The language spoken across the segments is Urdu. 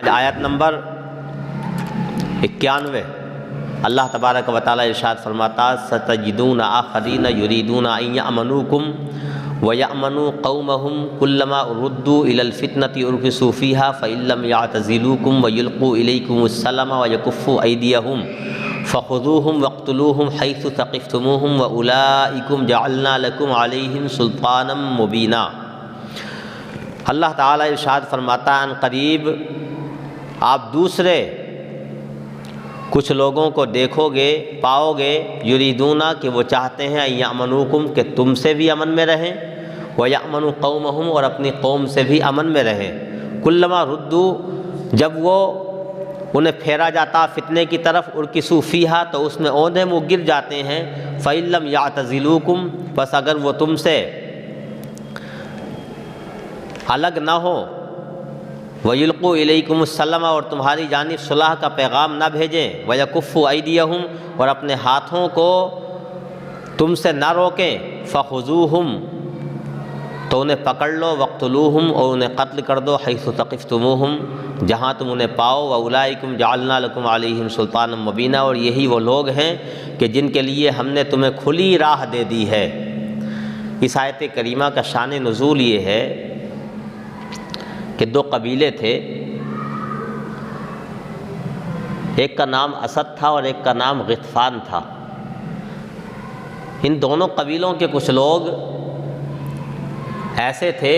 آج آیت نمبر 91 اللہ تبارک و تعالی ارشاد فرماتا ستجدون آخرین یریدون ان یأمنوکم ویأمنوا قومہم کلما ردوا الی الفتنة ارکسوا فیہا فإن لم یعتزلوکم ویلقوا الیکم السلم ویکفوا ایدیہم فخذوہم واقتلوہم حیث ثقفتموہم واولئکم جعلنا لکم علیہم سلطانا مبینا۔ اللہ تعالی ارشاد فرماتا ان قریب آپ دوسرے کچھ لوگوں کو دیکھو گے، پاؤ گے، یریدونا کہ وہ چاہتے ہیں ان یأمنوکم کہ تم سے بھی امن میں رہیں، ویأمنوا قومہم اور اپنی قوم سے بھی امن میں رہیں۔ کلما ردوا جب وہ انہیں پھیرا جاتا فتنے کی طرف، ارکسوا فیہا تو اس میں اوندھے منہ گر جاتے ہیں، فإن لم یعتزلوکم بس اگر وہ تم سے الگ نہ ہو، وَيُلْقُوا إِلَيْكُمُ السَّلَمَ اور تمہاری جانب صلح کا پیغام نہ بھیجیں، وَيَكُفُّوا أَيْدِيَهُمْ اور اپنے ہاتھوں کو تم سے نہ روکیں، فَخُذُوهُمْ تو انہیں پکڑ لو، وَاقْتُلُوهُمْ اور انہیں قتل کر دو، حَيْثُ ثَقِفْتُمُوهُمْ جہاں تم انہیں پاؤ، وَأُولَئِكُمْ جَعَلْنَا لَكُمْ عَلَيْهِمْ سُلْطَانًا مُبِينًا اور یہی وہ لوگ ہیں کہ جن کے لیے ہم نے تمہیں کھلی راہ دے دی ہے۔ اس آیت کریمہ کا شان نزول یہ ہے کہ دو قبیلے تھے، ایک کا نام اسد تھا اور ایک کا نام غطفان تھا۔ ان دونوں قبیلوں کے کچھ لوگ ایسے تھے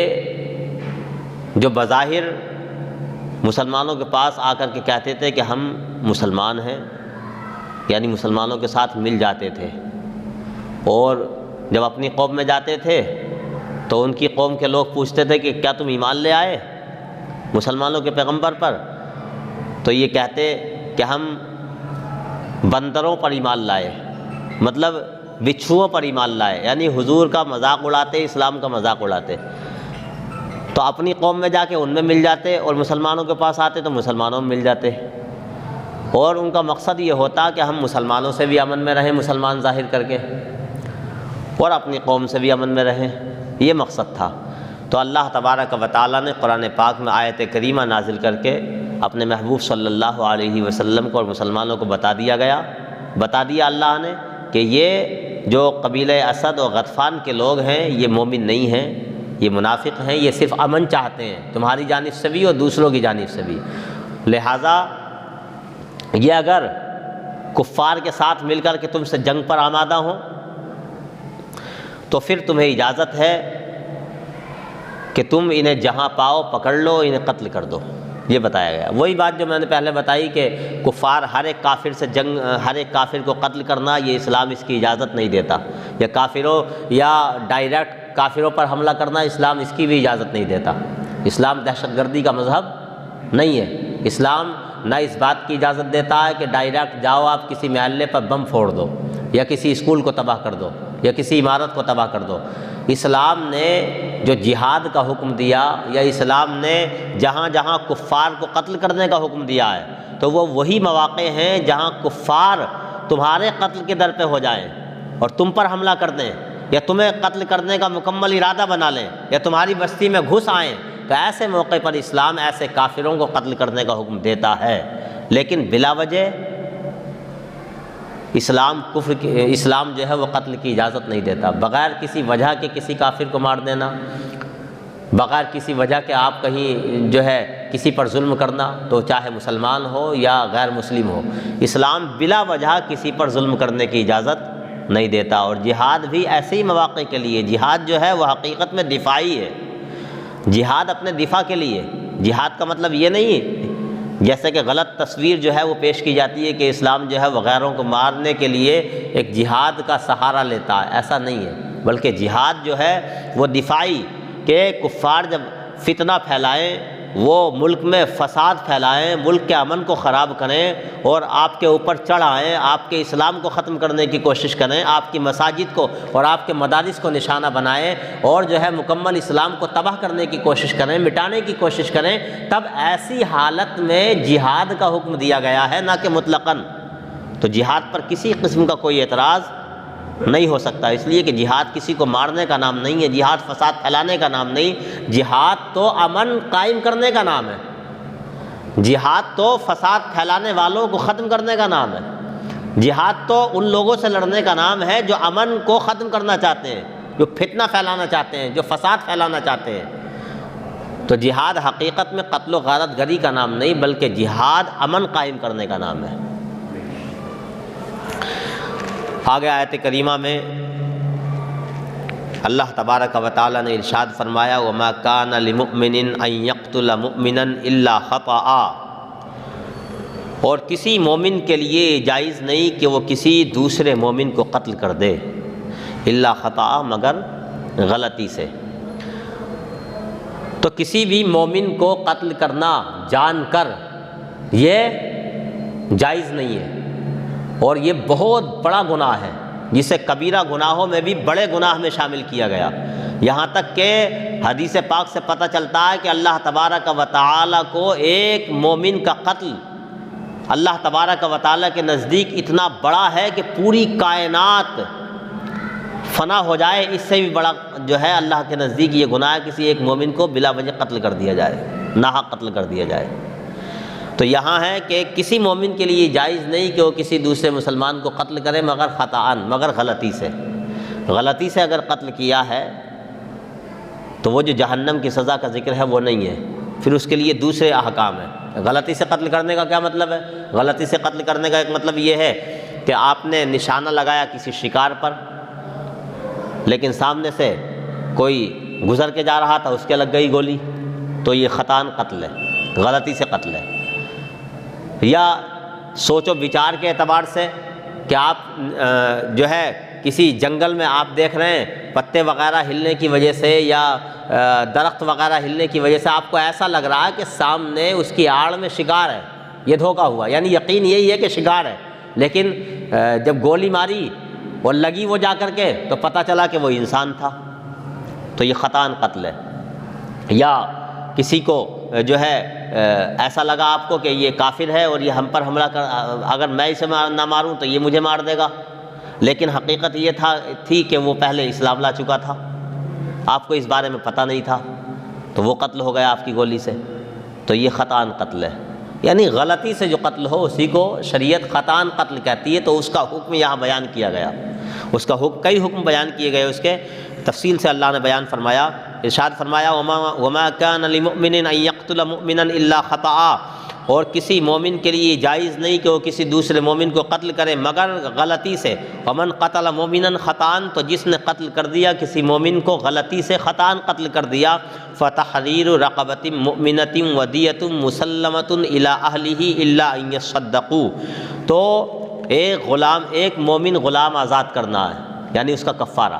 جو بظاہر مسلمانوں کے پاس آ کر کے کہتے تھے کہ ہم مسلمان ہیں، یعنی مسلمانوں کے ساتھ مل جاتے تھے، اور جب اپنی قوم میں جاتے تھے تو ان کی قوم کے لوگ پوچھتے تھے کہ کیا تم ایمان لے آئے مسلمانوں کے پیغمبر پر؟ تو یہ کہتے کہ ہم بندروں پر ایمان لائے، مطلب بچھوؤں پر ایمان لائے، یعنی حضور کا مذاق اڑاتے، اسلام کا مذاق اڑاتے۔ تو اپنی قوم میں جا کے ان میں مل جاتے اور مسلمانوں کے پاس آتے تو مسلمانوں میں مل جاتے، اور ان کا مقصد یہ ہوتا کہ ہم مسلمانوں سے بھی امن میں رہیں مسلمان ظاہر کر کے، اور اپنی قوم سے بھی امن میں رہیں، یہ مقصد تھا۔ تو اللہ تبارک و تعالیٰ نے قرآن پاک میں آیت کریمہ نازل کر کے اپنے محبوب صلی اللہ علیہ وسلم کو اور مسلمانوں کو بتا دیا اللہ نے کہ یہ جو قبیلہ اسد اور غطفان کے لوگ ہیں یہ مومن نہیں ہیں، یہ منافق ہیں، یہ صرف امن چاہتے ہیں تمہاری جانب سے بھی اور دوسروں کی جانب سے بھی۔ لہٰذا یہ اگر کفار کے ساتھ مل کر کے تم سے جنگ پر آمادہ ہوں تو پھر تمہیں اجازت ہے کہ تم انہیں جہاں پاؤ پکڑ لو، انہیں قتل کر دو، یہ بتایا گیا۔ وہی بات جو میں نے پہلے بتائی کہ کفار ہر ایک کافر سے جنگ، ہر ایک کافر کو قتل کرنا، یہ اسلام اس کی اجازت نہیں دیتا، یا کافروں یا ڈائریکٹ کافروں پر حملہ کرنا اسلام اس کی بھی اجازت نہیں دیتا۔ اسلام دہشت گردی کا مذہب نہیں ہے۔ اسلام نہ اس بات کی اجازت دیتا ہے کہ ڈائریکٹ جاؤ آپ کسی محلے پر بم پھوڑ دو، یا کسی اسکول کو تباہ کر دو، یا کسی عمارت کو تباہ کر دو۔ اسلام نے جو جہاد کا حکم دیا، یا اسلام نے جہاں جہاں کفار کو قتل کرنے کا حکم دیا ہے، تو وہ وہی مواقع ہیں جہاں کفار تمہارے قتل کے در پہ ہو جائیں اور تم پر حملہ کر دیں، یا تمہیں قتل کرنے کا مکمل ارادہ بنا لیں، یا تمہاری بستی میں گھس آئیں، تو ایسے موقع پر اسلام ایسے کافروں کو قتل کرنے کا حکم دیتا ہے۔ لیکن بلا وجہ اسلام جو ہے وہ قتل کی اجازت نہیں دیتا۔ بغیر کسی وجہ کے کسی کافر کو مار دینا، بغیر کسی وجہ کے آپ کہیں جو ہے کسی پر ظلم کرنا، تو چاہے مسلمان ہو یا غیر مسلم ہو، اسلام بلا وجہ کسی پر ظلم کرنے کی اجازت نہیں دیتا۔ اور جہاد بھی ایسے ہی مواقع کے لیے، جہاد جو ہے وہ حقیقت میں دفاعی ہے، جہاد اپنے دفاع کے لیے۔ جہاد کا مطلب یہ نہیں جیسے کہ غلط تصویر جو ہے وہ پیش کی جاتی ہے کہ اسلام جو ہے وہ غیروں کو مارنے کے لیے ایک جہاد کا سہارا لیتا ہے، ایسا نہیں ہے، بلکہ جہاد جو ہے وہ دفاعی، کہ کفار جب فتنہ پھیلائیں، وہ ملک میں فساد پھیلائیں، ملک کے امن کو خراب کریں اور آپ کے اوپر چڑھ آئیں، آپ کے اسلام کو ختم کرنے کی کوشش کریں، آپ کی مساجد کو اور آپ کے مدارس کو نشانہ بنائیں، اور جو ہے مکمل اسلام کو تباہ کرنے کی کوشش کریں، مٹانے کی کوشش کریں، تب ایسی حالت میں جہاد کا حکم دیا گیا ہے، نہ کہ مطلقاً۔ تو جہاد پر کسی قسم کا کوئی اعتراض نہیں ہو سکتا، اس لیے کہ جہاد کسی کو مارنے کا نام نہیں ہے، جہاد فساد پھیلانے کا نام نہیں، جہاد تو امن قائم کرنے کا نام ہے۔ جہاد تو فساد پھیلانے والوں کو ختم کرنے کا نام ہے، جہاد تو ان لوگوں سے لڑنے کا نام ہے جو امن کو ختم کرنا چاہتے ہیں، جو فتنہ پھیلانا چاہتے ہیں، جو فساد پھیلانا چاہتے ہیں۔ تو جہاد حقیقت میں قتل و غارت گری کا نام نہیں، بلکہ جہاد امن قائم کرنے کا نام ہے۔ آگے آیت کریمہ میں اللہ تبارک و تعالی نے ارشاد فرمایا وَمَا كَانَ لِمُؤْمِنٍ أَن يَقْتُلَ مُؤْمِنًا إِلَّا خَطَأً، اور کسی مومن کے لیے جائز نہیں کہ وہ کسی دوسرے مومن کو قتل کر دے، الا خطأ، مگر غلطی سے۔ تو کسی بھی مومن کو قتل کرنا جان کر یہ جائز نہیں ہے، اور یہ بہت بڑا گناہ ہے جسے کبیرہ گناہوں میں بھی بڑے گناہ میں شامل کیا گیا۔ یہاں تک کہ حدیث پاک سے پتہ چلتا ہے کہ اللہ تبارک و تعالی کو ایک مومن کا قتل اللہ تبارک و تعالی کے نزدیک اتنا بڑا ہے کہ پوری کائنات فنا ہو جائے، اس سے بھی بڑا جو ہے اللہ کے نزدیک یہ گناہ ہے کسی ایک مومن کو بلا وجہ قتل کر دیا جائے، ناحق قتل کر دیا جائے۔ تو یہاں ہے کہ کسی مومن کے لیے جائز نہیں کہ وہ کسی دوسرے مسلمان کو قتل کرے مگر خطأً، مگر غلطی سے۔ غلطی سے اگر قتل کیا ہے تو وہ جو جہنم کی سزا کا ذکر ہے وہ نہیں ہے، پھر اس کے لیے دوسرے احکام ہیں۔ غلطی سے قتل کرنے کا کیا مطلب ہے؟ غلطی سے قتل کرنے کا ایک مطلب یہ ہے کہ آپ نے نشانہ لگایا کسی شکار پر، لیکن سامنے سے کوئی گزر کے جا رہا تھا، اس کے لگ گئی گولی، تو یہ خطأً قتل ہے، غلطی سے قتل ہے۔ یا سوچ و بچار کے اعتبار سے کہ آپ جو ہے کسی جنگل میں آپ دیکھ رہے ہیں پتے وغیرہ ہلنے کی وجہ سے یا درخت وغیرہ ہلنے کی وجہ سے آپ کو ایسا لگ رہا ہے کہ سامنے اس کی آڑ میں شکار ہے، یہ دھوکا ہوا، یعنی یقین یہی ہے کہ شکار ہے، لیکن جب گولی ماری اور لگی وہ جا کر کے تو پتہ چلا کہ وہ انسان تھا، تو یہ خطأً قتل ہے۔ یا کسی کو جو ہے ایسا لگا آپ کو کہ یہ کافر ہے اور یہ ہم پر حملہ کر، اگر میں اسے نہ ماروں تو یہ مجھے مار دے گا، لیکن حقیقت یہ تھی کہ وہ پہلے اسلام لا چکا تھا، آپ کو اس بارے میں پتہ نہیں تھا، تو وہ قتل ہو گیا آپ کی گولی سے، تو یہ خطأً قتل ہے۔ یعنی غلطی سے جو قتل ہو اسی کو شریعت خطأً قتل کہتی ہے، تو اس کا حکم یہاں بیان کیا گیا، اس کا کئی حکم بیان کیے گئے، اس کے تفصیل سے اللہ نے بیان فرمایا۔ ارشاد فرمایا وما كان لمؤمن ان يقتل مؤمنا الا خطأ، اور کسی مومن کے لیے جائز نہیں کہ وہ کسی دوسرے مومن کو قتل کرے مگر غلطی سے۔ ومن قتل مؤمنا خطأ، تو جس نے قتل کر دیا کسی مومن کو غلطی سے، خطأ قتل کر دیا، فتحریر رقبۃ مؤمنۃ ودیۃ مسلمۃ الی اہلہ الا ان یصدقوا، تو ایک مومن غلام آزاد کرنا ہے، یعنی اس کا کفارہ۔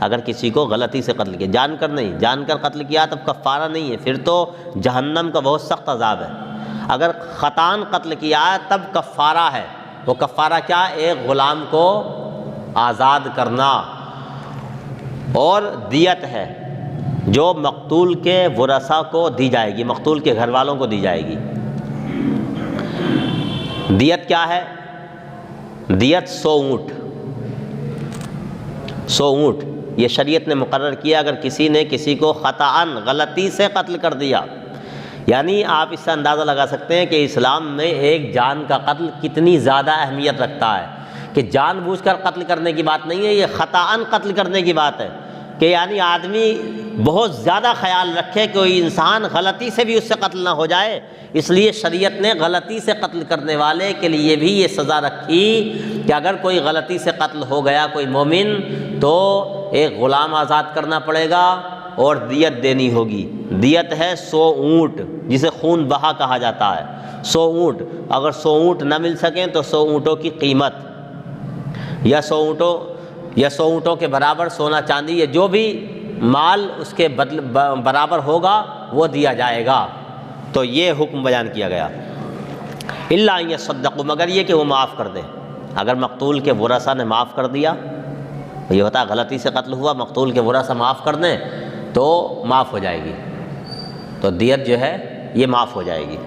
اگر کسی کو غلطی سے قتل کیا، جان کر نہیں، جان کر قتل کیا تب کفارہ نہیں ہے، پھر تو جہنم کا بہت سخت عذاب ہے۔ اگر خطأً قتل کیا ہے تب کفارہ ہے، وہ کفارہ کیا؟ ایک غلام کو آزاد کرنا، اور دیت ہے جو مقتول کے ورثاء کو دی جائے گی، مقتول کے گھر والوں کو دی جائے گی۔ دیت کیا ہے؟ دیت 100 اونٹ، 100 اونٹ یہ شریعت نے مقرر کیا اگر کسی نے کسی کو خطأً غلطی سے قتل کر دیا۔ یعنی آپ اس سے اندازہ لگا سکتے ہیں کہ اسلام میں ایک جان کا قتل کتنی زیادہ اہمیت رکھتا ہے، کہ جان بوجھ کر قتل کرنے کی بات نہیں ہے، یہ خطأً قتل کرنے کی بات ہے، کہ یعنی آدمی بہت زیادہ خیال رکھے کہ کوئی انسان غلطی سے بھی اس سے قتل نہ ہو جائے، اس لیے شریعت نے غلطی سے قتل کرنے والے کے لیے بھی یہ سزا رکھی کہ اگر کوئی غلطی سے قتل ہو گیا کوئی مومن تو ایک غلام آزاد کرنا پڑے گا اور دیت دینی ہوگی۔ دیت ہے 100 اونٹ، جسے خون بہا کہا جاتا ہے، 100 اونٹ۔ اگر 100 اونٹ نہ مل سکیں تو 100 اونٹوں کی قیمت، یا 100 اونٹوں کے برابر سونا چاندی، یا جو بھی مال اس کے برابر ہوگا وہ دیا جائے گا۔ تو یہ حکم بیان کیا گیا، الا ان یصدقوا، مگر یہ کہ وہ معاف کر دیں۔ اگر مقتول کے ورثاء نے معاف کر دیا، یہ ہوتا ہے غلطی سے قتل ہوا، مقتول کے ورثاء معاف کر دیں تو معاف ہو جائے گی، تو دیت جو ہے یہ معاف ہو جائے گی۔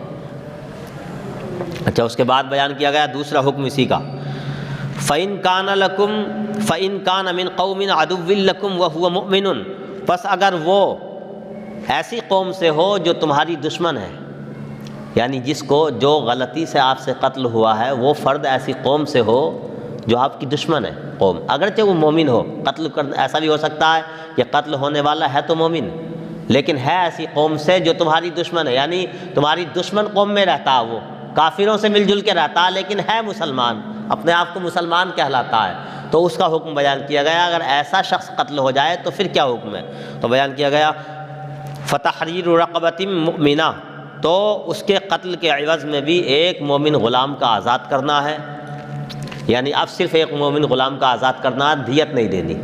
اچھا، اس کے بعد بیان کیا گیا دوسرا حکم اسی کا، فَإِن كَانَ مِن قَوْمٍ عَدُوٍّ لَكُمْ وَهُوَ مُؤْمِنٌ، پس اگر وہ ایسی قوم سے ہو جو تمہاری دشمن ہے، یعنی جس کو جو غلطی سے آپ سے قتل ہوا ہے وہ فرد ایسی قوم سے ہو جو آپ کی دشمن ہے قوم، اگرچہ وہ مومن ہو، قتل ایسا بھی ہو سکتا ہے کہ قتل ہونے والا ہے تو مومن لیکن ہے ایسی قوم سے جو تمہاری دشمن ہے، یعنی تمہاری دشمن قوم میں رہتا ہے، وہ کافروں سے مل جل کے رہتا ہے لیکن ہے مسلمان، اپنے آپ کو مسلمان کہلاتا ہے، تو اس کا حکم بیان کیا گیا۔ اگر ایسا شخص قتل ہو جائے تو پھر کیا حکم ہے؟ تو بیان کیا گیا فتحریر رقبۃ مؤمنہ، تو اس کے قتل کے عوض میں بھی ایک مومن غلام کا آزاد کرنا ہے، یعنی اب صرف ایک مومن غلام کا آزاد کرنا، دیت نہیں دینی۔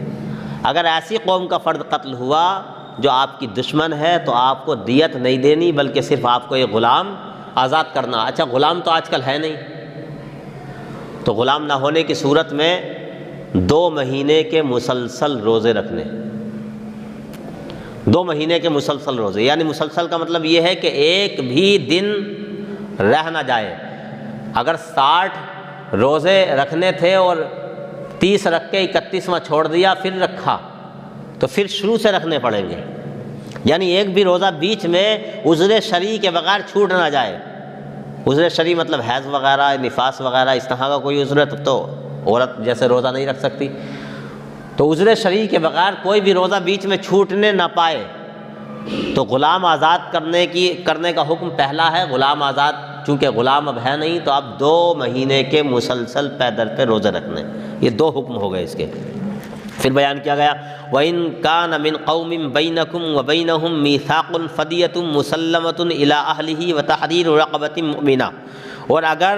اگر ایسی قوم کا فرد قتل ہوا جو آپ کی دشمن ہے تو آپ کو دیت نہیں دینی بلکہ صرف آپ کو ایک غلام آزاد کرنا۔ اچھا غلام تو آج کل ہے نہیں، تو غلام نہ ہونے کی صورت میں 2 مہینے کے مسلسل روزے رکھنے، 2 مہینے کے مسلسل روزے، یعنی مسلسل کا مطلب یہ ہے کہ ایک بھی دن رہ نہ جائے۔ اگر 60 روزے رکھنے تھے اور 30 رکھ کے 31واں چھوڑ دیا پھر رکھا تو پھر شروع سے رکھنے پڑیں گے، یعنی ایک بھی روزہ بیچ میں عذر شرعی کے بغیر چھوٹ نہ جائے۔ عذر شرعی مطلب حیض وغیرہ، نفاس وغیرہ، اس طرح کا کوئی عذر تو عورت جیسے روزہ نہیں رکھ سکتی، تو عذر شرعی کے بغیر کوئی بھی روزہ بیچ میں چھوٹنے نہ پائے۔ تو غلام آزاد کرنے کا حکم پہلا ہے، غلام آزاد، چونکہ غلام اب ہے نہیں تو اب 2 مہینے کے مسلسل پے در پہ روزے رکھنے، یہ 2 حکم ہو گئے اس کے۔ پھر بیان کیا گیا وَإِن كَانَ مِن قَوْمٍ بَيْنَكُمْ وَبَيْنَهُمْ مِيثَاقٌ فَدِيَةٌ مُسَلَّمَةٌ إِلَىٰ أَهْلِهِ وَتَحْرِيرُ رَقَبَةٍ مُؤْمِنَةٍ، اور اگر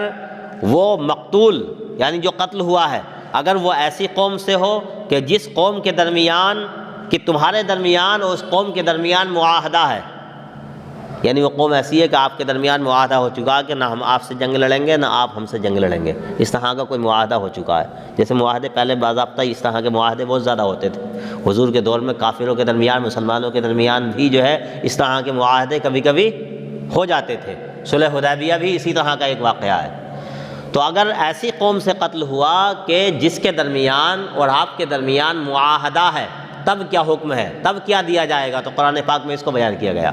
وہ مقتول یعنی جو قتل ہوا ہے اگر وہ ایسی قوم سے ہو کہ جس قوم کے درمیان، کہ تمہارے درمیان اور اس قوم کے درمیان معاہدہ ہے، یعنی وہ قوم ایسی ہے کہ آپ کے درمیان معاہدہ ہو چکا ہے کہ نہ ہم آپ سے جنگ لڑیں گے نہ آپ ہم سے جنگ لڑیں گے، اس طرح کا کوئی معاہدہ ہو چکا ہے۔ جیسے معاہدے پہلے باضابطہ اس طرح کے معاہدے بہت زیادہ ہوتے تھے، حضور کے دور میں کافروں کے درمیان مسلمانوں کے درمیان بھی جو ہے اس طرح کے معاہدے کبھی کبھی ہو جاتے تھے۔ صلح حدیبیہ بھی اسی طرح کا ایک واقعہ ہے۔ تو اگر ایسی قوم سے قتل ہوا کہ جس کے درمیان اور آپ کے درمیان معاہدہ ہے تب کیا حکم ہے، تب کیا دیا جائے گا؟ تو قرآن پاک میں اس کو بیان کیا گیا۔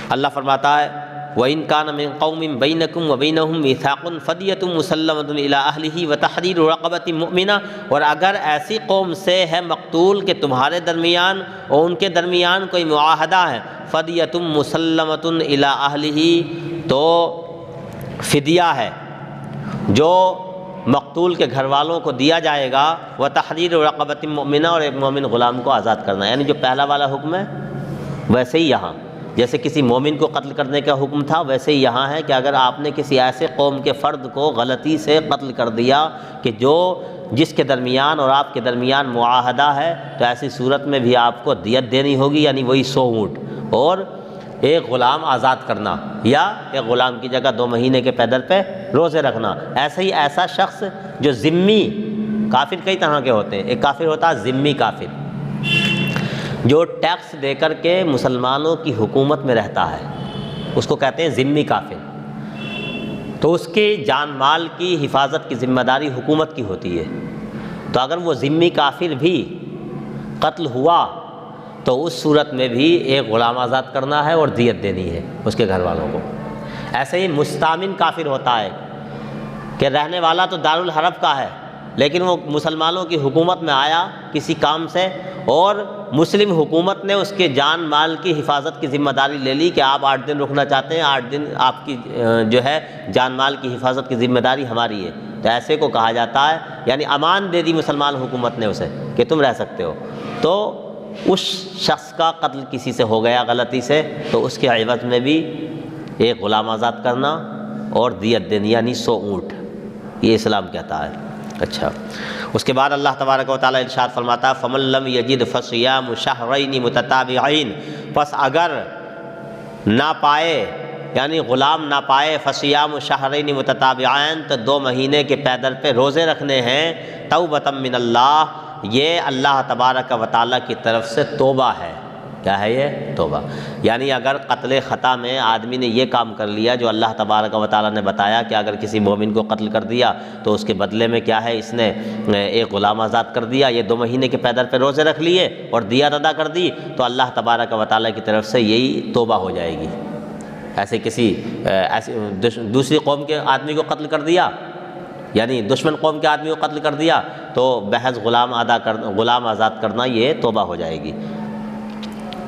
اللہ فرماتا ہے وَإِن كَانَ مِن قَوْمٍ بَيْنَكُمْ وَبَيْنَهُمْ مِيثَاقٌ فَدِيَةٌ مُسَلَّمَةٌ إِلَىٰ أَهْلِهِ وَتَحْرِيرُ رَقَبَةٍ مُؤْمِنَةٍ، اور اگر ایسی قوم سے ہے مقتول کہ تمہارے درمیان اور ان کے درمیان کوئی معاہدہ ہے، فَدِيَةٌ مُسَلَّمَةٌ إِلَىٰ أَهْلِهِ، تو فدیہ ہے جو مقتول کے گھر والوں کو دیا جائے گا، وَتَحْرِيرُ رَقَبَةٍ مُؤْمِنَةٍ، اور ایک مومن غلام کو آزاد کرنا، یعنی جو پہلا والا حکم ہے ویسے ہی یہاں جیسے کسی مومن کو قتل کرنے کا حکم تھا ویسے ہی یہاں ہے کہ اگر آپ نے کسی ایسے قوم کے فرد کو غلطی سے قتل کر دیا کہ جس کے درمیان اور آپ کے درمیان معاہدہ ہے، تو ایسی صورت میں بھی آپ کو دیت دینی ہوگی، یعنی وہی 100 اونٹ، اور ایک غلام آزاد کرنا، یا ایک غلام کی جگہ 2 مہینے کے پیدر پہ روزے رکھنا۔ ایسے ہی ایسا شخص جو ذمی، کافر کئی طرح کے ہوتے ہیں، ایک کافر ہوتا ہے ذمی کافر، جو ٹیکس دے کر کے مسلمانوں کی حکومت میں رہتا ہے، اس کو کہتے ہیں ذمی کافر، تو اس کی جان مال کی حفاظت کی ذمہ داری حکومت کی ہوتی ہے۔ تو اگر وہ ذمی کافر بھی قتل ہوا تو اس صورت میں بھی ایک غلام آزاد کرنا ہے اور دیت دینی ہے اس کے گھر والوں کو۔ ایسے ہی مستامن کافر ہوتا ہے کہ رہنے والا تو دارالحرب کا ہے لیکن وہ مسلمانوں کی حکومت میں آیا کسی کام سے، اور مسلم حکومت نے اس کے جان مال کی حفاظت کی ذمہ داری لے لی کہ آپ 8 دن رکنا چاہتے ہیں، 8 دن آپ کی جو ہے جان مال کی حفاظت کی ذمہ داری ہماری ہے، تو ایسے کو کہا جاتا ہے، یعنی امان دے دی مسلمان حکومت نے اسے کہ تم رہ سکتے ہو۔ تو اس شخص کا قتل کسی سے ہو گیا غلطی سے تو اس کے عوض میں بھی ایک غلام آزاد کرنا اور دیت دینی، یعنی 100 اونٹ، یہ اسلام کہتا ہے۔ اچھا، اس کے بعد اللہ تبارک و تعالیٰ ارشاد فرماتا ہے فَمَن لَّمْ يَجِدْ فَصِيَامُ شَهْرَيْنِ مُتَتَابِعَيْنِ، پس اگر نہ پائے یعنی غلام نہ پائے، فَصِيَامُ شَهْرَيْنِ مُتَتَابِعَيْنِ، تو 2 مہینے کے پیدر پہ روزے رکھنے ہیں، تَوْبَةً مِّنَ اللَّهِ، یہ اللہ تبارک و تعالیٰ کی طرف سے توبہ ہے۔ کیا ہے یہ؟ توبہ۔ یعنی اگر قتل خطا میں آدمی نے یہ کام کر لیا جو اللہ تبارک و تعالیٰ نے بتایا کہ اگر کسی مومن کو قتل کر دیا تو اس کے بدلے میں کیا ہے، اس نے ایک غلام آزاد کر دیا، یہ 2 مہینے کے پیدر پہ روزے رکھ لیے اور دیت ادا کر دی، تو اللہ تبارک و تعالیٰ کی طرف سے یہی توبہ ہو جائے گی۔ ایسے کسی دوسری قوم کے آدمی کو قتل کر دیا، یعنی دشمن قوم کے آدمی کو قتل کر دیا، تو بحث غلام آزاد کرنا یہ توبہ ہو جائے گی۔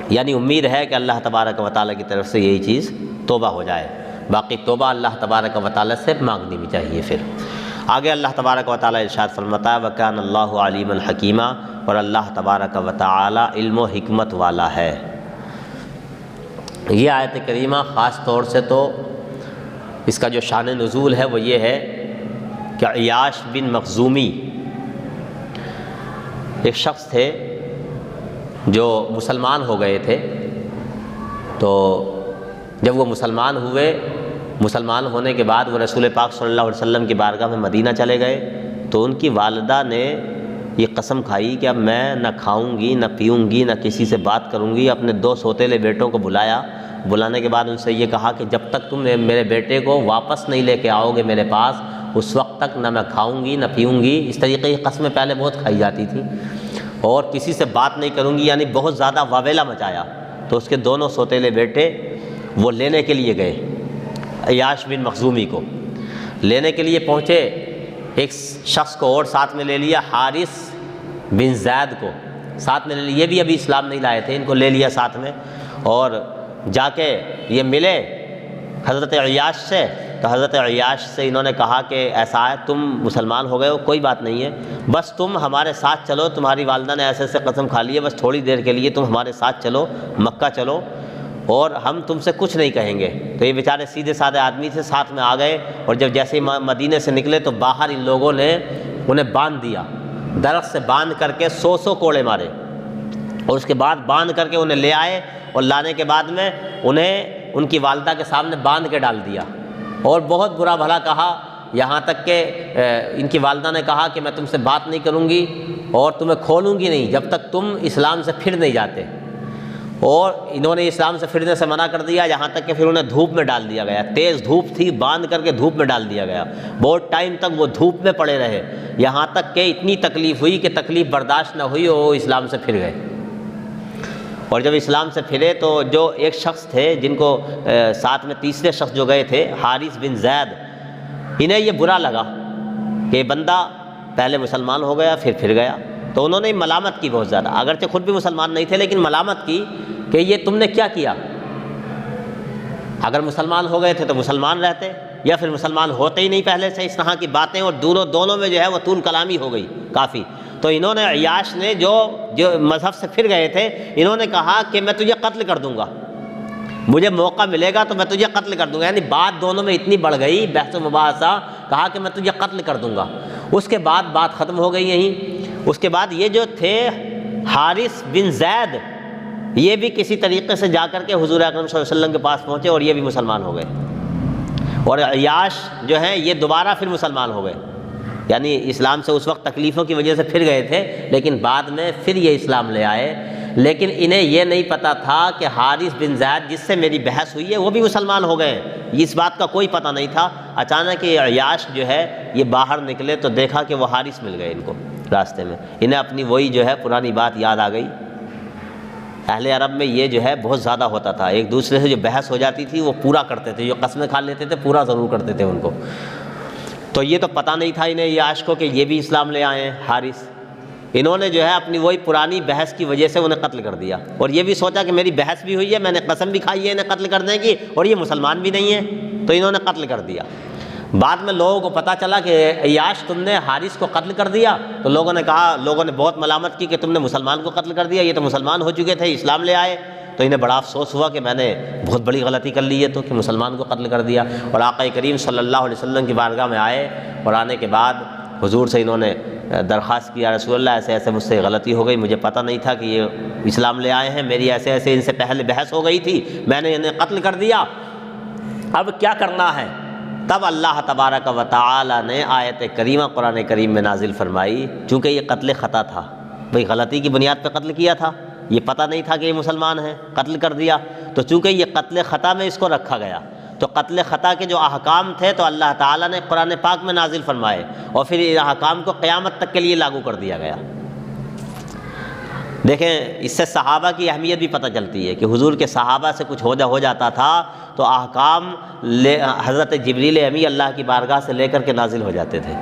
یعنی امید ہے کہ اللہ تبارک و تعالیٰ کی طرف سے یہی چیز توبہ ہو جائے، باقی توبہ اللہ تبارک و تعالیٰ سے مانگنی بھی چاہیے۔ پھر آگے اللہ تبارک و تعالیٰ ارشاد فرماتا ہے وَكَانَ اللَّهُ عَلِيمًا حَكِيمًا، اور اللہ تبارک و تعالیٰ علم و حکمت والا ہے۔ یہ آیت کریمہ خاص طور سے تو اس کا جو شان نزول ہے وہ یہ ہے کہ عیاش بن مخزومی ایک شخص تھے جو مسلمان ہو گئے تھے، تو جب وہ مسلمان ہوئے، مسلمان ہونے کے بعد وہ رسول پاک صلی اللہ علیہ وسلم کی بارگاہ میں مدینہ چلے گئے، تو ان کی والدہ نے یہ قسم کھائی کہ اب میں نہ کھاؤں گی نہ پیوں گی نہ کسی سے بات کروں گی۔ اپنے 2 سوتیلے بیٹوں کو بلایا، بلانے کے بعد ان سے یہ کہا کہ جب تک تم میرے بیٹے کو واپس نہیں لے کے آؤ گے میرے پاس، اس وقت تک نہ میں کھاؤں گی نہ پیوں گی۔ اس طریقے کی قسمیں پہلے بہت کھائی جاتی تھیں، اور کسی سے بات نہیں کروں گی، یعنی بہت زیادہ واویلا مچایا۔ تو اس کے دونوں سوتیلے بیٹے وہ لینے کے لیے گئے، عیاش بن مخزومی کو لینے کے لیے پہنچے۔ ایک شخص کو اور ساتھ میں لے لیا، حارث بن زید کو ساتھ میں لے لیا، یہ بھی ابھی اسلام نہیں لائے تھے، ان کو لے لیا ساتھ میں، اور جا کے یہ ملے حضرت عیاش سے۔ تو حضرت عیاش سے انہوں نے کہا کہ ایسا ہے تم مسلمان ہو گئے ہو، کوئی بات نہیں ہے، بس تم ہمارے ساتھ چلو، تمہاری والدہ نے ایسے ایسے قسم کھا لی ہے، بس تھوڑی دیر کے لیے تم ہمارے ساتھ چلو، مکہ چلو، اور ہم تم سے کچھ نہیں کہیں گے۔ تو یہ بیچارے سیدھے سادے آدمی سے ساتھ میں آ گئے، اور جب جیسے ہی مدینے سے نکلے تو باہر ان لوگوں نے انہیں باندھ دیا، درخت سے باندھ کر کے 100 کوڑے مارے، اور اس کے بعد باندھ کر کے انہیں لے آئے، اور لانے کے بعد میں انہیں ان کی والدہ کے سامنے باندھ کے ڈال دیا، اور بہت برا بھلا کہا، یہاں تک کہ ان کی والدہ نے کہا کہ میں تم سے بات نہیں کروں گی اور تمہیں کھولوں گی نہیں جب تک تم اسلام سے پھر نہیں جاتے، اور انہوں نے اسلام سے پھرنے سے منع کر دیا، یہاں تک کہ پھر انہیں دھوپ میں ڈال دیا گیا، تیز دھوپ تھی، باندھ کر کے دھوپ میں ڈال دیا گیا، بہت ٹائم تک وہ دھوپ میں پڑے رہے، یہاں تک کہ اتنی تکلیف ہوئی کہ تکلیف برداشت نہ ہوئی اور وہ اسلام سے پھر گئے۔ اور جب اسلام سے پھرے تو جو ایک شخص تھے جن کو ساتھ میں تیسرے شخص جو گئے تھے حارث بن زید، انہیں یہ برا لگا کہ یہ بندہ پہلے مسلمان ہو گیا پھر گیا، تو انہوں نے ملامت کی بہت زیادہ، اگرچہ خود بھی مسلمان نہیں تھے لیکن ملامت کی کہ یہ تم نے کیا کیا، اگر مسلمان ہو گئے تھے تو مسلمان رہتے، یا پھر مسلمان ہوتے ہی نہیں پہلے سے۔ اس طرح کی باتیں، اور دونوں میں جو ہے وہ طول کلامی ہو گئی کافی۔ تو انہوں نے عیاش نے جو مذہب سے پھر گئے تھے، انہوں نے کہا کہ میں تجھے قتل کر دوں گا، مجھے موقع ملے گا تو میں تجھے قتل کر دوں گا، یعنی بات دونوں میں اتنی بڑھ گئی، بحث و مباحثہ، کہا کہ میں تجھے قتل کر دوں گا۔ اس کے بعد بات ختم ہو گئی یہیں۔ اس کے بعد یہ جو تھے حارث بن زید، یہ بھی کسی طریقے سے جا کر کے حضور اکرم صلی اللہ علیہ وسلم کے پاس پہنچے اور یہ بھی مسلمان ہو گئے، اور عیاش جو ہیں یہ دوبارہ پھر مسلمان ہو گئے، یعنی اسلام سے اس وقت تکلیفوں کی وجہ سے پھر گئے تھے لیکن بعد میں پھر یہ اسلام لے آئے۔ لیکن انہیں یہ نہیں پتہ تھا کہ حارث بن زید جس سے میری بحث ہوئی ہے وہ بھی مسلمان ہو گئے، اس بات کا کوئی پتہ نہیں تھا۔ اچانک یہ عیاش جو ہے یہ باہر نکلے تو دیکھا کہ وہ حارث مل گئے ان کو راستے میں، انہیں اپنی وہی جو ہے پرانی بات یاد آ گئی۔ اہل عرب میں یہ جو ہے بہت زیادہ ہوتا تھا، ایک دوسرے سے جو بحث ہو جاتی تھی وہ پورا کرتے تھے، جو قسمیں کھا لیتے تھے پورا ضرور کرتے تھے ان کو۔ تو یہ تو پتہ نہیں تھا انہیں عیاش کو کہ یہ بھی اسلام لے آئے ہیں حارث، انہوں نے جو ہے اپنی وہی پرانی بحث کی وجہ سے انہیں قتل کر دیا، اور یہ بھی سوچا کہ میری بحث بھی ہوئی ہے، میں نے قسم بھی کھائی ہے انہیں قتل کرنے کی، اور یہ مسلمان بھی نہیں ہے، تو انہوں نے قتل کر دیا۔ بعد میں لوگوں کو پتہ چلا کہ عیاش تم نے حارث کو قتل کر دیا، تو لوگوں نے بہت ملامت کی کہ تم نے مسلمان کو قتل کر دیا، یہ تو مسلمان ہو چکے تھے، اسلام لے آئے۔ تو انہیں بڑا افسوس ہوا کہ میں نے بہت بڑی غلطی کر لی ہے تو کہ مسلمان کو قتل کر دیا، اور آقا کریم صلی اللہ علیہ وسلم کی بارگاہ میں آئے، اور آنے کے بعد حضور سے انہوں نے درخواست کیا، رسول اللہ ایسے ایسے مجھ سے غلطی ہو گئی، مجھے پتہ نہیں تھا کہ یہ اسلام لے آئے ہیں، میری ایسے ایسے ان سے پہلے بحث ہو گئی تھی، میں نے انہیں قتل کر دیا، اب کیا کرنا ہے؟ تب اللہ تبارک و تعالی نے آیت کریمہ قرآن کریم میں نازل فرمائی، چونکہ یہ قتل خطا تھا، بھئی غلطی کی بنیاد پہ قتل کیا تھا، یہ پتہ نہیں تھا کہ یہ مسلمان ہیں، قتل کر دیا، تو چونکہ یہ قتل خطا میں اس کو رکھا گیا، تو قتل خطا کے جو احکام تھے تو اللہ تعالیٰ نے قرآن پاک میں نازل فرمائے، اور پھر ان احکام کو قیامت تک کے لیے لاگو کر دیا گیا۔ دیکھیں اس سے صحابہ کی اہمیت بھی پتہ چلتی ہے کہ حضور کے صحابہ سے کچھ ہو جاتا تھا تو احکام حضرت جبریل امی اللہ کی بارگاہ سے لے کر کے نازل ہو جاتے تھے۔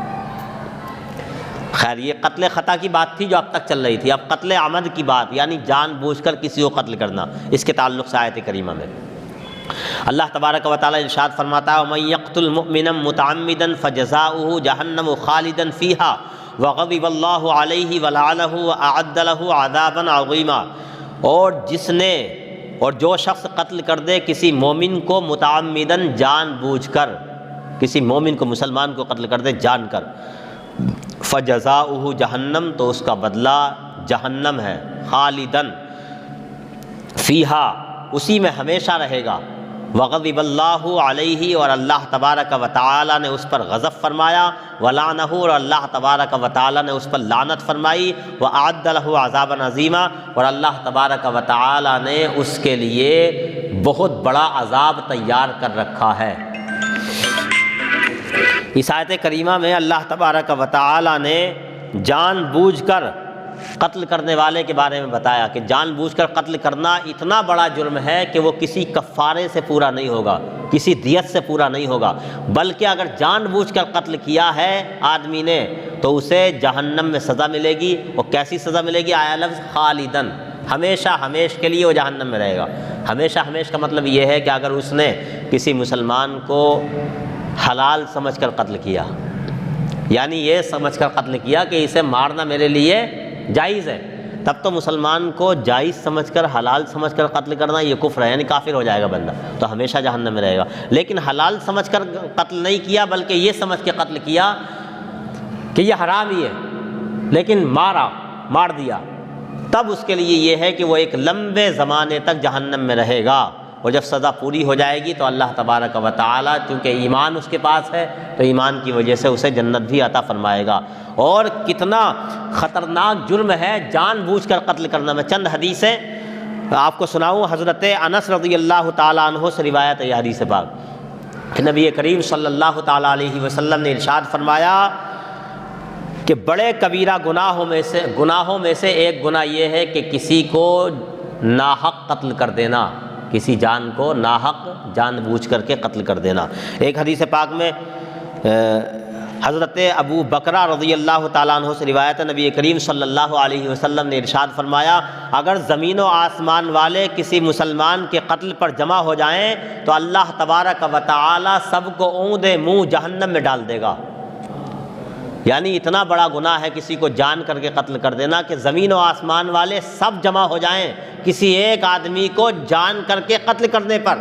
خیر یہ قتل خطا کی بات تھی جو اب تک چل رہی تھی، اب قتل عمد کی بات، یعنی جان بوجھ کر کسی کو قتل کرنا، اس کے تعلق سے آیت کریمہ میں اللہ تبارک و تعالیٰ ارشاد فرماتا ہے وَمَن يَقْتُلْ مُؤْمِنًا مُتَعَمِّدًا فَجَزَاؤُهُ جَهَنَّمُ خَالِدًا فِيهَا وَغَضِبَ اللَّهُ عَلَيْهِ وَلَعَنَهُ وَأَعَدَّ لَهُ عَذَابًا عَظِيمًا، اور جس نے اور جو شخص قتل کر دے کسی مومن کو متعمدًا جان بوجھ کر، کسی مومن کو مسلمان کو قتل کر دے جان کر، فَجَزَاؤُهُ جَهَنَّم، تو اس کا بدلہ جہنم ہے، خالدًا فیہا، اسی میں ہمیشہ رہے گا، وغضب اللہ علیہ، اور اللہ تبارک و تعالی نے اس پر غضب فرمایا، ولعنہ، اور اللہ تبارک و تعالی نے اس پر لعنت فرمائی، واعد لہ عذابا عظیما، اور اللہ تبارک و تعالی نے اس کے لیے بہت بڑا عذاب تیار کر رکھا ہے۔ اس آیت کریمہ میں اللہ تبارک و تعالی نے جان بوجھ کر قتل کرنے والے کے بارے میں بتایا کہ جان بوجھ کر قتل کرنا اتنا بڑا جرم ہے کہ وہ کسی کفارے سے پورا نہیں ہوگا، کسی دیت سے پورا نہیں ہوگا، بلکہ اگر جان بوجھ کر قتل کیا ہے آدمی نے تو اسے جہنم میں سزا ملے گی۔ اور کیسی سزا ملے گی؟ آیا لفظ خالدن، ہمیشہ ہمیش کے لیے وہ جہنم میں رہے گا۔ ہمیشہ ہمیش کا مطلب یہ ہے کہ اگر اس نے کسی مسلمان کو حلال سمجھ کر قتل کیا، یعنی یہ سمجھ کر قتل کیا کہ اسے مارنا میرے لیے جائز ہے، تب تو مسلمان کو جائز سمجھ کر حلال سمجھ کر قتل کرنا یہ کفر ہے، یعنی کافر ہو جائے گا بندہ، تو ہمیشہ جہنم میں رہے گا۔ لیکن حلال سمجھ کر قتل نہیں کیا بلکہ یہ سمجھ کے قتل کیا کہ یہ حرام ہی ہے لیکن مار دیا، تب اس کے لیے یہ ہے کہ وہ ایک لمبے زمانے تک جہنم میں رہے گا، اور جب سزا پوری ہو جائے گی تو اللہ تبارک و تعالیٰ چونکہ ایمان اس کے پاس ہے تو ایمان کی وجہ سے اسے جنت بھی عطا فرمائے گا۔ اور کتنا خطرناک جرم ہے جان بوجھ کر قتل کرنا۔ میں چند حدیثیں آپ کو سناؤں۔ حضرت انس رضی اللہ تعالیٰ عنہ سے روایت ہے یہ حدیث پاک کہ نبی کریم صلی اللہ تعالیٰ علیہ وسلم نے ارشاد فرمایا کہ بڑے کبیرہ گناہوں میں سے ایک گناہ یہ ہے کہ کسی کو ناحق قتل کر دینا، کسی جان کو ناحق جان بوجھ کر کے قتل کر دینا۔ ایک حدیث پاک میں حضرت ابو بکرہ رضی اللہ تعالیٰ عنہ سے روایت ہے نبی کریم صلی اللہ علیہ وسلم نے ارشاد فرمایا اگر زمین و آسمان والے کسی مسلمان کے قتل پر جمع ہو جائیں تو اللہ تبارک و تعالی سب کو اوندا منہ جہنم میں ڈال دے گا۔ یعنی اتنا بڑا گناہ ہے کسی کو جان کر کے قتل کر دینا کہ زمین و آسمان والے سب جمع ہو جائیں کسی ایک آدمی کو جان کر کے قتل کرنے پر،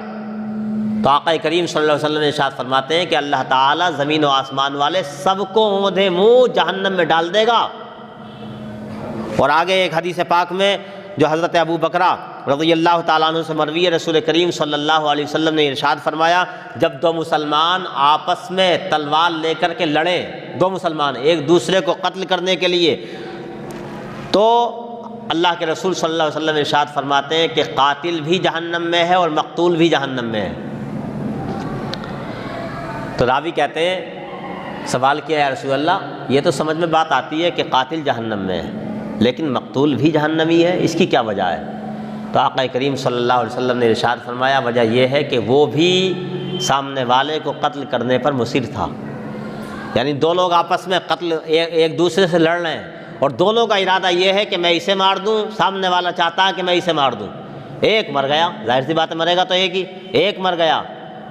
تو آقا کریم صلی اللہ علیہ وسلم نے ارشاد فرماتے ہیں کہ اللہ تعالیٰ زمین و آسمان والے سب کو اوندا منہ جہنم میں ڈال دے گا۔ اور آگے ایک حدیث پاک میں جو حضرت ابو بکرہ رضی اللہ تعالیٰ عنہ سے مروی ہے، رسول کریم صلی اللہ علیہ وسلم نے ارشاد فرمایا جب دو مسلمان آپس میں تلوار لے کر کے لڑیں، دو مسلمان ایک دوسرے کو قتل کرنے کے لیے، تو اللہ کے رسول صلی اللہ علیہ وسلم ارشاد فرماتے ہیں کہ قاتل بھی جہنم میں ہے اور مقتول بھی جہنم میں ہے۔ تو راوی کہتے ہیں سوال کیا ہے رسول اللہ، یہ تو سمجھ میں بات آتی ہے کہ قاتل جہنم میں ہے لیکن مقتول بھی جہنمی ہے، اس کی کیا وجہ ہے؟ تو آقا کریم صلی اللہ علیہ وسلم نے ارشاد فرمایا وجہ یہ ہے کہ وہ بھی سامنے والے کو قتل کرنے پر مصر تھا۔ یعنی دو لوگ آپس میں قتل ایک دوسرے سے لڑ رہے ہیں اور دونوں کا ارادہ یہ ہے کہ میں اسے مار دوں، سامنے والا چاہتا ہے کہ میں اسے مار دوں۔ ایک مر گیا، ظاہر سی بات ہے مرے گا تو ایک مر گیا،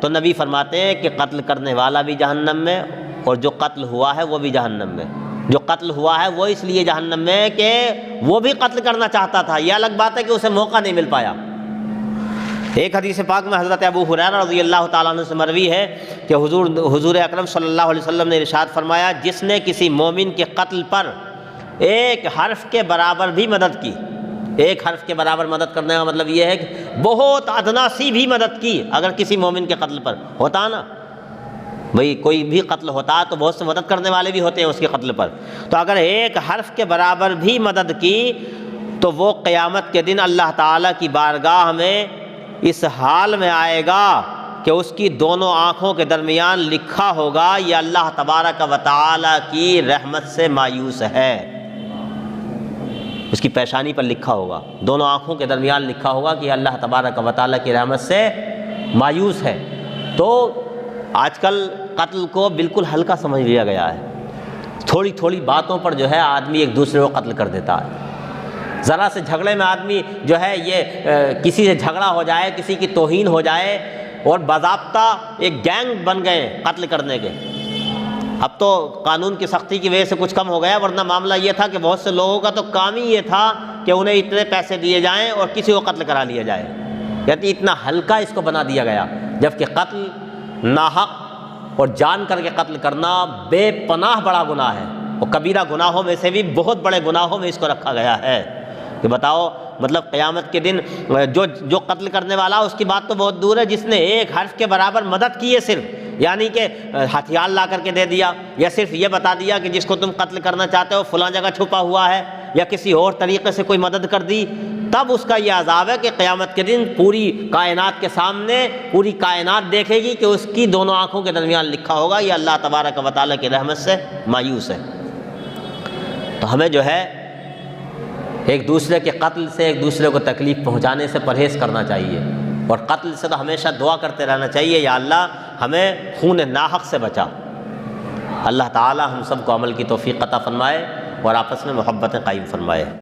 تو نبی فرماتے ہیں کہ قتل کرنے والا بھی جہنم میں اور جو قتل ہوا ہے وہ بھی جہنم میں۔ جو قتل ہوا ہے وہ اس لیے جہنم میں کہ وہ بھی قتل کرنا چاہتا تھا، یہ الگ بات ہے کہ اسے موقع نہیں مل پایا۔ ایک حدیث پاک میں حضرت ابو ہریرہ رضی اللہ تعالیٰ عنہ سے مروی ہے کہ حضور اکرم صلی اللہ علیہ وسلم نے ارشاد فرمایا جس نے کسی مومن کے قتل پر ایک حرف کے برابر بھی مدد کی، ایک حرف کے برابر مدد کرنے کا مطلب یہ ہے کہ بہت ادنا سی بھی مدد کی، اگر کسی مومن کے قتل پر ہوتا نا بھئی کوئی بھی قتل ہوتا تو بہت سے مدد کرنے والے بھی ہوتے ہیں اس کے قتل پر، تو اگر ایک حرف کے برابر بھی مدد کی تو وہ قیامت کے دن اللہ تعالیٰ کی بارگاہ میں اس حال میں آئے گا کہ اس کی دونوں آنکھوں کے درمیان لکھا ہوگا یہ اللہ تبارک و تعالیٰ کی رحمت سے مایوس ہے۔ اس کی پیشانی پر لکھا ہوگا، دونوں آنکھوں کے درمیان لکھا ہوگا کہ اللہ تبارک و تعالیٰ کی رحمت سے مایوس ہے۔ تو آج کل قتل کو بالکل ہلکا سمجھ لیا گیا ہے، تھوڑی تھوڑی باتوں پر جو ہے آدمی ایک دوسرے کو قتل کر دیتا ہے۔ ذرا سے جھگڑے میں آدمی جو ہے یہ کسی سے جھگڑا ہو جائے، کسی کی توہین ہو جائے اور باضابطہ ایک گینگ بن گئے قتل کرنے کے۔ اب تو قانون کی سختی کی وجہ سے کچھ کم ہو گیا، ورنہ معاملہ یہ تھا کہ بہت سے لوگوں کا تو کام ہی یہ تھا کہ انہیں اتنے پیسے دیے جائیں اور کسی کو قتل کرا لیا جائے، یعنی اتنا ہلکا اس کو بنا دیا گیا، جبکہ قتل ناحق اور جان کر کے قتل کرنا بے پناہ بڑا گناہ ہے، اور کبیرہ گناہوں میں سے بھی بہت بڑے گناہوں میں اس کو رکھا گیا ہے۔ کہ بتاؤ مطلب قیامت کے دن جو قتل کرنے والا اس کی بات تو بہت دور ہے، جس نے ایک حرف کے برابر مدد کی ہے صرف، یعنی کہ ہتھیار لا کر کے دے دیا، یا صرف یہ بتا دیا کہ جس کو تم قتل کرنا چاہتے ہو فلاں جگہ چھپا ہوا ہے، یا کسی اور طریقے سے کوئی مدد کر دی، تب اس کا یہ عذاب ہے کہ قیامت کے دن پوری کائنات کے سامنے پوری کائنات دیکھے گی کہ اس کی دونوں آنکھوں کے درمیان لکھا ہوگا یہ اللہ تبارک و تعالیٰ کی رحمت سے مایوس ہے۔ تو ہمیں جو ہے ایک دوسرے کے قتل سے، ایک دوسرے کو تکلیف پہنچانے سے پرہیز کرنا چاہیے، اور قتل سے تو ہمیشہ دعا کرتے رہنا چاہیے، یا اللہ ہمیں خون ناحق سے بچا۔ اللہ تعالی ہم سب کو عمل کی توفیق عطا فرمائے اور آپس میں محبتیں قائم فرمائے۔